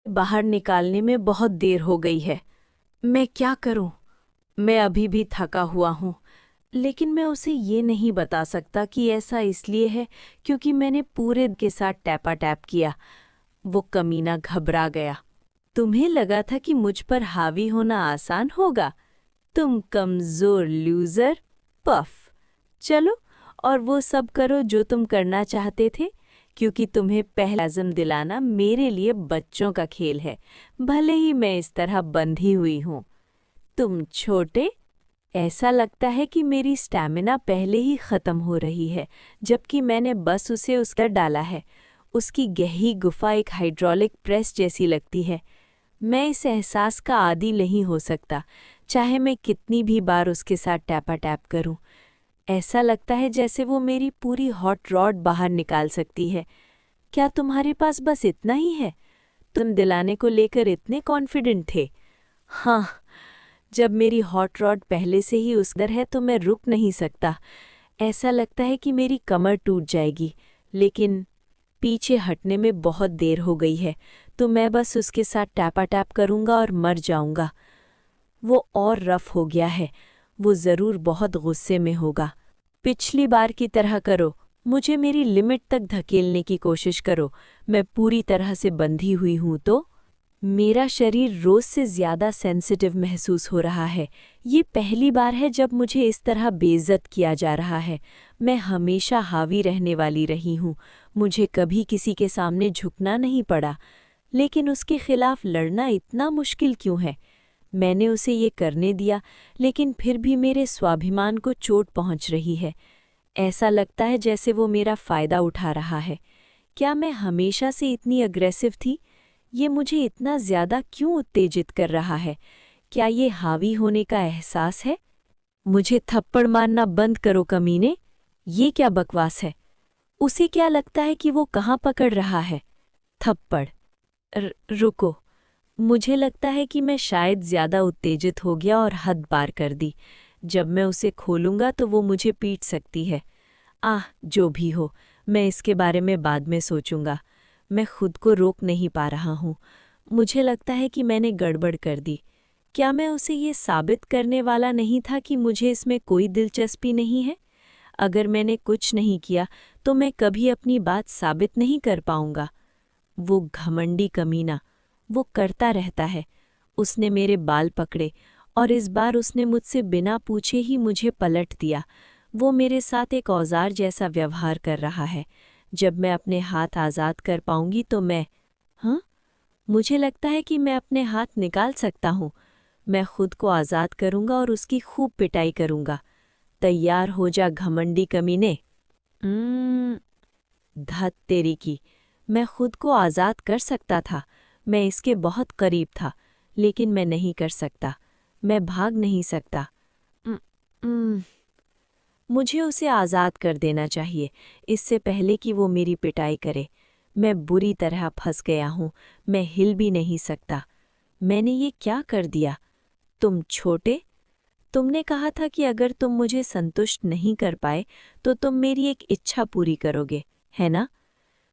बाहर निकालने में बहुत देर हो गई है। मैं क्या करूं? मैं अभी भी थका हुआ हूं, लेकिन मैं उसे ये नहीं बता सकता कि ऐसा इसलिए है क्योंकि मैंने पूरे के साथ टैपा टैप किया। वो कमीना घबरा गया। तुम्हें लगा था कि मुझ पर हावी होना आसान होगा? तुम कमजोर लूजर। पफ। चलो और वो सब करो जो तुम करना चाहते थे, क्योंकि तुम्हें पहला आज़म दिलाना मेरे लिए बच्चों का खेल है, भले ही मैं इस तरह बंधी हुई हूँ। तुम छोटे। ऐसा लगता है कि मेरी स्टैमिना पहले ही ख़त्म हो रही है, जबकि मैंने बस उसे उस पर डाला है। उसकी गहरी गुफा एक हाइड्रोलिक प्रेस जैसी लगती है। मैं इस एहसास का आदी नहीं हो सकता, चाहे मैं कितनी भी बार उसके साथ टैपा टैप करूं। ऐसा लगता है जैसे वो मेरी पूरी हॉट रॉड बाहर निकाल सकती है। क्या तुम्हारे पास बस इतना ही है? तुम दिलाने को लेकर इतने कॉन्फिडेंट थे। हाँ, जब मेरी हॉट रॉड पहले से ही उस दर है तो मैं रुक नहीं सकता। ऐसा लगता है कि मेरी कमर टूट जाएगी, लेकिन पीछे हटने में बहुत देर हो गई है, तो मैं बस उसके साथ टैपा टैप करूँगा और मर जाऊँगा। वो और रफ हो गया है। वो ज़रूर बहुत गुस्से में होगा। पिछली बार की तरह करो, मुझे मेरी लिमिट तक धकेलने की कोशिश करो। मैं पूरी तरह से बंधी हुई हूँ तो। मेरा शरीर रोज़ से ज़्यादा सेंसिटिव महसूस हो रहा है। ये पहली बार है जब मुझे इस तरह बेइज्जत किया जा रहा है। मैं हमेशा हावी रहने वाली रही हूँ। मुझे कभी किसी के सामने झुकना नहीं पड़ा, लेकिन उसके खिलाफ लड़ना इतना मुश्किल क्यों है? मैंने उसे ये करने दिया, लेकिन फिर भी मेरे स्वाभिमान को चोट पहुँच रही है। ऐसा लगता है जैसे वो मेरा फ़ायदा उठा रहा है। क्या मैं हमेशा से इतनी अग्रेसिव थी? ये मुझे इतना ज़्यादा क्यों उत्तेजित कर रहा है? क्या ये हावी होने का एहसास है? मुझे थप्पड़ मारना बंद करो कमीने। ये क्या बकवास है? उसे क्या लगता है कि वो कहाँ पकड़ रहा है? थप्पड़। रुको। मुझे लगता है कि मैं शायद ज़्यादा उत्तेजित हो गया और हद पार कर दी। जब मैं उसे खोलूंगा तो वो मुझे पीट सकती है। जो भी हो, मैं इसके बारे में बाद में सोचूंगा। मैं खुद को रोक नहीं पा रहा हूँ। मुझे लगता है कि मैंने गड़बड़ कर दी। क्या मैं उसे ये साबित करने वाला नहीं था कि मुझे इसमें कोई दिलचस्पी नहीं है? अगर मैंने कुछ नहीं किया तो मैं कभी अपनी बात साबित नहीं कर पाऊंगा। वो घमंडी कमीना, वो करता रहता है। उसने मेरे बाल पकड़े और इस बार उसने मुझसे बिना पूछे ही मुझे पलट दिया। वो मेरे साथ एक औजार जैसा व्यवहार कर रहा है। जब मैं अपने हाथ आज़ाद कर पाऊंगी तो मैं हाँ, मुझे लगता है कि मैं अपने हाथ निकाल सकता हूँ। मैं खुद को आज़ाद करूँगा और उसकी खूब पिटाई करूँगा। तैयार हो जा घमंडी कमीने। धत तेरी की। मैं खुद को आज़ाद कर सकता था। मैं इसके बहुत करीब था, लेकिन मैं नहीं कर सकता। मैं भाग नहीं सकता। उम, उम, मुझे उसे आज़ाद कर देना चाहिए, इससे पहले कि वो मेरी पिटाई करे। मैं बुरी तरह फंस गया हूँ। मैं हिल भी नहीं सकता। मैंने ये क्या कर दिया? तुम छोटे। तुमने कहा था कि अगर तुम मुझे संतुष्ट नहीं कर पाए तो तुम मेरी एक इच्छा पूरी करोगे, है ना?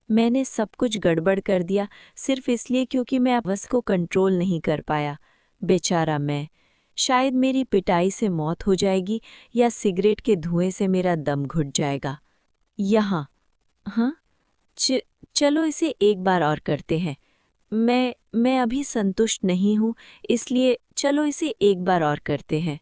मैंने सब कुछ गड़बड़ कर दिया, सिर्फ इसलिए क्योंकि मैं बस को कंट्रोल नहीं कर पाया। बेचारा मैं। शायद मेरी पिटाई से मौत हो जाएगी या सिगरेट के धुएं से मेरा दम घुट जाएगा। यहाँ। हाँ। च, चलो इसे एक बार और करते हैं। मैं अभी संतुष्ट नहीं हूँ, इसलिए चलो इसे एक बार और करते हैं।